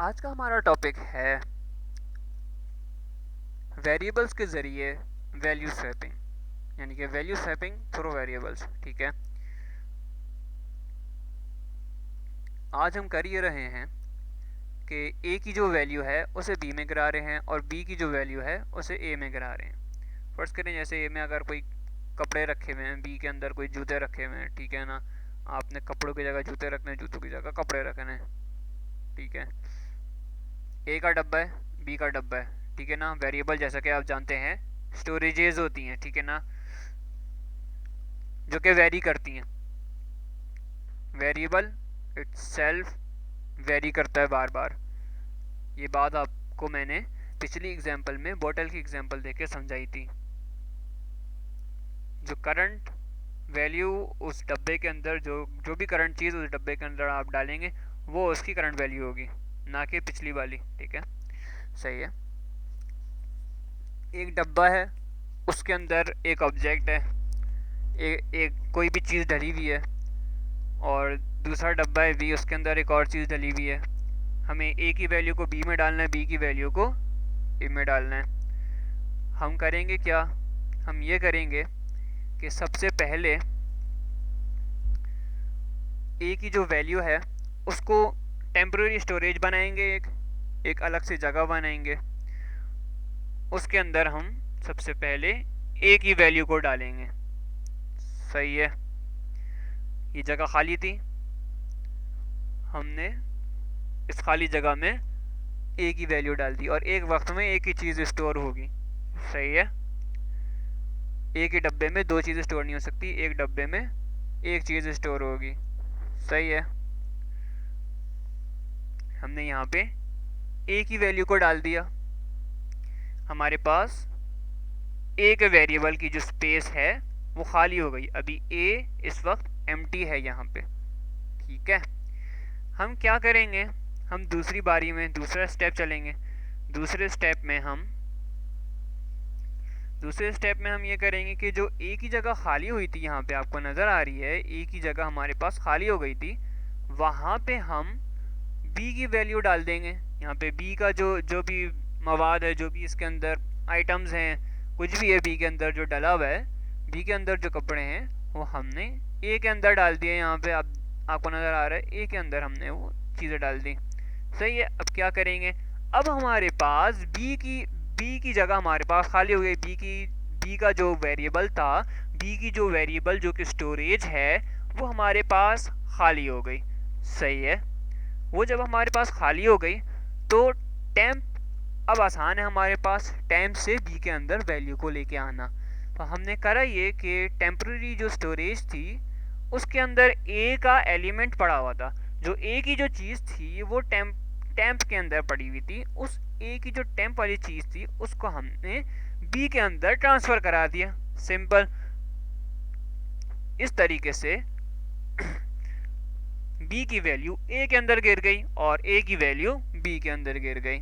आज का हमारा टॉपिक है वेरिएबल्स के ज़रिए वैल्यू स्वैपिंग, यानी कि वैल्यू स्वैपिंग थ्रू वेरिएबल्स। ठीक है, आज हम कर ये रहे हैं कि ए की जो वैल्यू है उसे बी में गिरा रहे हैं और बी की जो वैल्यू है उसे ए में गिरा रहे हैं। फर्ज करें जैसे ए में अगर कोई कपड़े रखे हुए हैं, बी के अंदर कोई जूते रखे हुए हैं। ठीक है ना, आपने कपड़ों की जगह जूते रखने, जूतों की जगह कपड़े रखने। ठीक है, ए का डब्बा है, बी का डब्बा है। ठीक है ना, वेरिएबल जैसा कि आप जानते हैं स्टोरेजेस होती हैं। ठीक है ना, जो कि वेरी करती हैं। वेरिएबल इट्सेल्फ वेरी करता है बार बार। ये बात आपको मैंने पिछली एग्जांपल में बोतल की एग्जांपल देके समझाई थी। जो करंट वैल्यू उस डब्बे के अंदर, जो भी करंट चीज़ उस डब्बे के अंदर आप डालेंगे वो उसकी करंट वैल्यू होगी, ना कि पिछली वाली। ठीक है, सही है। एक डब्बा है, उसके अंदर एक ऑब्जेक्ट है, एक कोई भी चीज़ डली हुई है, और दूसरा डब्बा है बी, उसके अंदर एक और चीज़ डली हुई है। हमें ए की वैल्यू को बी में डालना है, बी की वैल्यू को ए में डालना है। हम करेंगे क्या, हम ये करेंगे कि सबसे पहले ए की जो वैल्यू है उसको टेम्प्रेरी स्टोरेज बनाएंगे, एक अलग से जगह बनाएंगे। उसके अंदर हम सबसे पहले ए की वैल्यू को डालेंगे। सही है, ये जगह खाली थी, हमने इस खाली जगह में ए की वैल्यू डाल दी और एक वक्त में एक ही चीज़ स्टोर होगी। सही है, एक ही डब्बे में दो चीज़ें स्टोर नहीं हो सकती, एक डब्बे में एक चीज़ स्टोर होगी। सही है, हमने यहाँ पे ए की वैल्यू को डाल दिया। हमारे पास एक वेरिएबल की जो स्पेस है वो खाली हो गई। अभी ए इस वक्त एम्प्टी है यहाँ पे। ठीक है, हम क्या करेंगे, हम दूसरी बारी में दूसरा स्टेप चलेंगे। दूसरे स्टेप में हम ये करेंगे कि जो ए की जगह खाली हुई थी, यहाँ पे आपको नज़र आ रही है ए की जगह हमारे पास खाली हो गई थी, वहाँ पे हम बी की वैल्यू डाल देंगे। यहाँ पे बी का जो भी मवाद है, जो भी इसके अंदर आइटम्स हैं, कुछ भी है बी के अंदर जो डला हुआ है, बी के अंदर जो कपड़े हैं वो हमने ए के अंदर डाल दिए। यहाँ पे आपको नज़र आ रहा है ए के अंदर हमने वो चीज़ें डाल दी। सही है, अब क्या करेंगे, अब हमारे पास बी की जगह हमारे पास खाली हो गई। बी का जो वेरिएबल था, बी की जो वेरिएबल जो कि स्टोरेज है, वो हमारे पास खाली हो गई। सही है, वो जब हमारे पास खाली हो गई तो टेम्प अब आसान है हमारे पास, टेम्प से बी के अंदर वैल्यू को लेके आना। तो हमने करा ये कि टेम्पररी जो स्टोरेज थी उसके अंदर ए का एलिमेंट पड़ा हुआ था। जो ए की जो चीज़ थी वो टेम्प के अंदर पड़ी हुई थी। उस ए की जो टेम्प वाली चीज़ थी उसको हमने बी के अंदर ट्रांसफ़र करा दिया। सिंपल, इस तरीके से बी की वैल्यू ए के अंदर गिर गई और ए की वैल्यू बी के अंदर गिर गई।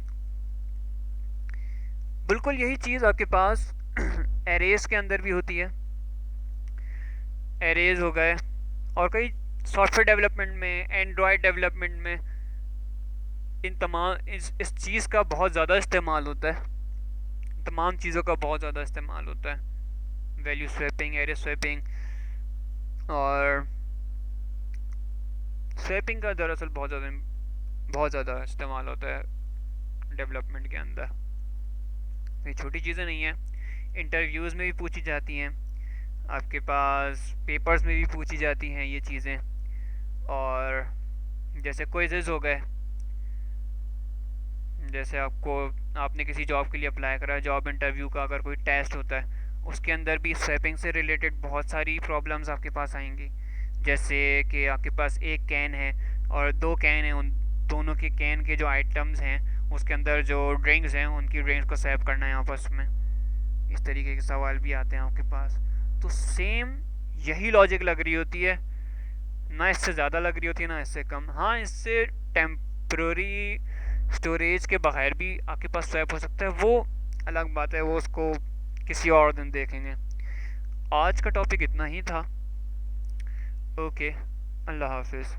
बिल्कुल यही चीज़ आपके पास एरेज के अंदर भी होती है। एरेज हो गए, और कई सॉफ्टवेयर डेवलपमेंट में, एंड्रॉयड डेवलपमेंट में इस चीज़ का बहुत ज़्यादा इस्तेमाल होता है। तमाम चीज़ों का बहुत ज़्यादा इस्तेमाल होता है, वैल्यू स्वैपिंग, एरे स्वैपिंग। और स्वैपिंग का दरअसल बहुत ज़्यादा इस्तेमाल होता है डेवलपमेंट के अंदर। ये छोटी चीज़ें नहीं हैं, इंटरव्यूज़ में भी पूछी जाती हैं, आपके पास पेपर्स में भी पूछी जाती हैं ये चीज़ें। और जैसे क्विज़ेस हो गए, जैसे आपने किसी जॉब के लिए अप्लाई करा, जॉब इंटरव्यू का अगर कोई टेस्ट होता है उसके अंदर भी स्वैपिंग से रिलेटेड बहुत सारी प्रॉब्लम्स आपके पास आएंगी। जैसे कि आपके पास एक कैन है और दो कैन हैं, उन दोनों के कैन के जो आइटम्स हैं उसके अंदर जो ड्रिंक्स हैं उनकी ड्रिंक्स को स्वैप करना है आपस में। इस तरीके के सवाल भी आते हैं आपके पास। तो सेम यही लॉजिक लग रही होती है, ना इससे ज़्यादा लग रही होती है ना इससे कम। हाँ, इससे टेम्प्रोरी स्टोरेज के बगैर भी आपके पास स्वैप हो सकता है, वो अलग बात है, वो उसको किसी और दिन देखेंगे। आज का टॉपिक इतना ही था। ओके, अल्लाह हाफिज़।